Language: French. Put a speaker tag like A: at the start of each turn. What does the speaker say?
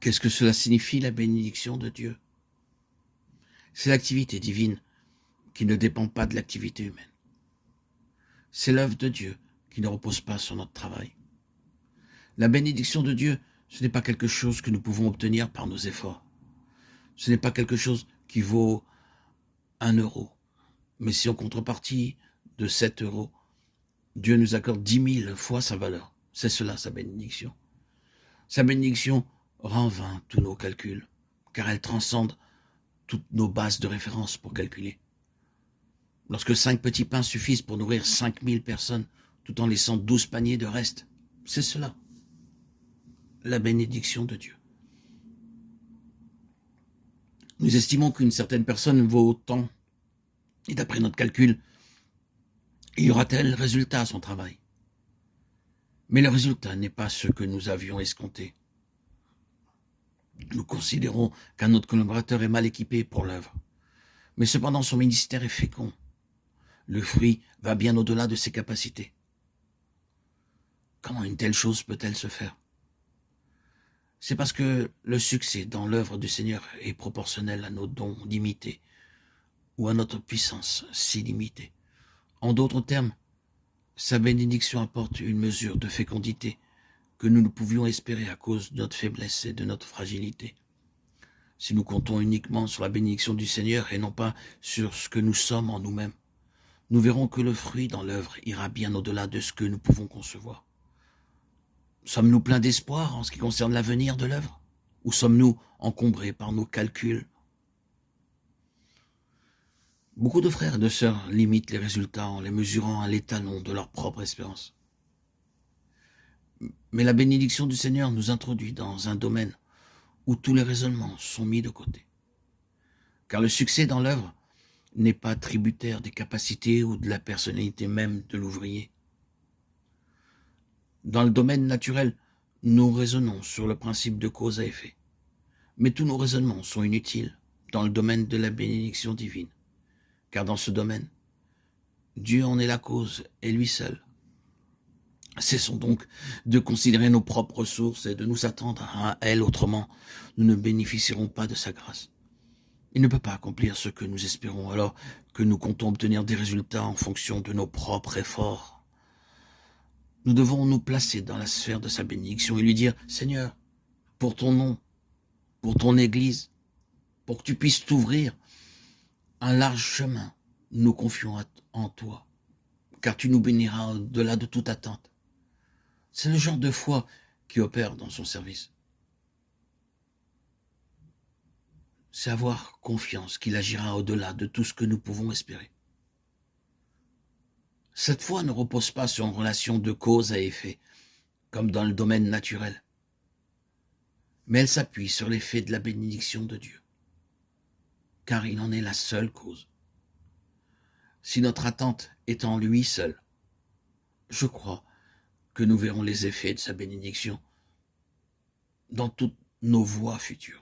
A: Qu'est-ce que cela signifie, la bénédiction de Dieu? C'est l'activité divine qui ne dépend pas de l'activité humaine. C'est l'œuvre de Dieu qui ne repose pas sur notre travail. La bénédiction de Dieu, ce n'est pas quelque chose que nous pouvons obtenir par nos efforts. Ce n'est pas quelque chose qui vaut 1 euro. Mais si en contrepartie de 7 euros, Dieu nous accorde 10 000 fois sa valeur, c'est cela sa bénédiction. Sa bénédiction rend vain tous nos calculs, car elle transcende toutes nos bases de référence pour calculer. Lorsque 5 petits pains suffisent pour nourrir 5000 personnes, tout en laissant 12 paniers de reste, c'est cela, la bénédiction de Dieu. Nous estimons qu'une certaine personne vaut autant, et d'après notre calcul, il y aura tel résultat à son travail. Mais le résultat n'est pas ce que nous avions escompté. Nous considérons qu'un autre collaborateur est mal équipé pour l'œuvre. Mais cependant, son ministère est fécond. Le fruit va bien au-delà de ses capacités. Comment une telle chose peut-elle se faire? C'est parce que le succès dans l'œuvre du Seigneur est proportionnel à nos dons limités ou à notre puissance si limitée. En d'autres termes, sa bénédiction apporte une mesure de fécondité que nous ne pouvions espérer à cause de notre faiblesse et de notre fragilité. Si nous comptons uniquement sur la bénédiction du Seigneur et non pas sur ce que nous sommes en nous-mêmes, nous verrons que le fruit dans l'œuvre ira bien au-delà de ce que nous pouvons concevoir. Sommes-nous pleins d'espoir en ce qui concerne l'avenir de l'œuvre? Ou sommes-nous encombrés par nos calculs? Beaucoup de frères et de sœurs limitent les résultats en les mesurant à l'étalon de leur propre espérance. Mais la bénédiction du Seigneur nous introduit dans un domaine où tous les raisonnements sont mis de côté. Car le succès dans l'œuvre n'est pas tributaire des capacités ou de la personnalité même de l'ouvrier. Dans le domaine naturel, nous raisonnons sur le principe de cause à effet. Mais tous nos raisonnements sont inutiles dans le domaine de la bénédiction divine. Car dans ce domaine, Dieu en est la cause et lui seul. Cessons donc de considérer nos propres ressources et de nous attendre à elle, autrement nous ne bénéficierons pas de sa grâce. Il ne peut pas accomplir ce que nous espérons alors que nous comptons obtenir des résultats en fonction de nos propres efforts. Nous devons nous placer dans la sphère de sa bénédiction et lui dire « Seigneur, pour ton nom, pour ton Église, pour que tu puisses t'ouvrir un large chemin, nous confions en toi, car tu nous béniras au-delà de toute attente. » C'est le genre de foi qui opère dans son service. C'est avoir confiance qu'il agira au-delà de tout ce que nous pouvons espérer. Cette foi ne repose pas sur une relation de cause à effet, comme dans le domaine naturel, mais elle s'appuie sur l'effet de la bénédiction de Dieu, car il en est la seule cause. Si notre attente est en lui seul, je crois que nous verrons les effets de sa bénédiction dans toutes nos voies futures.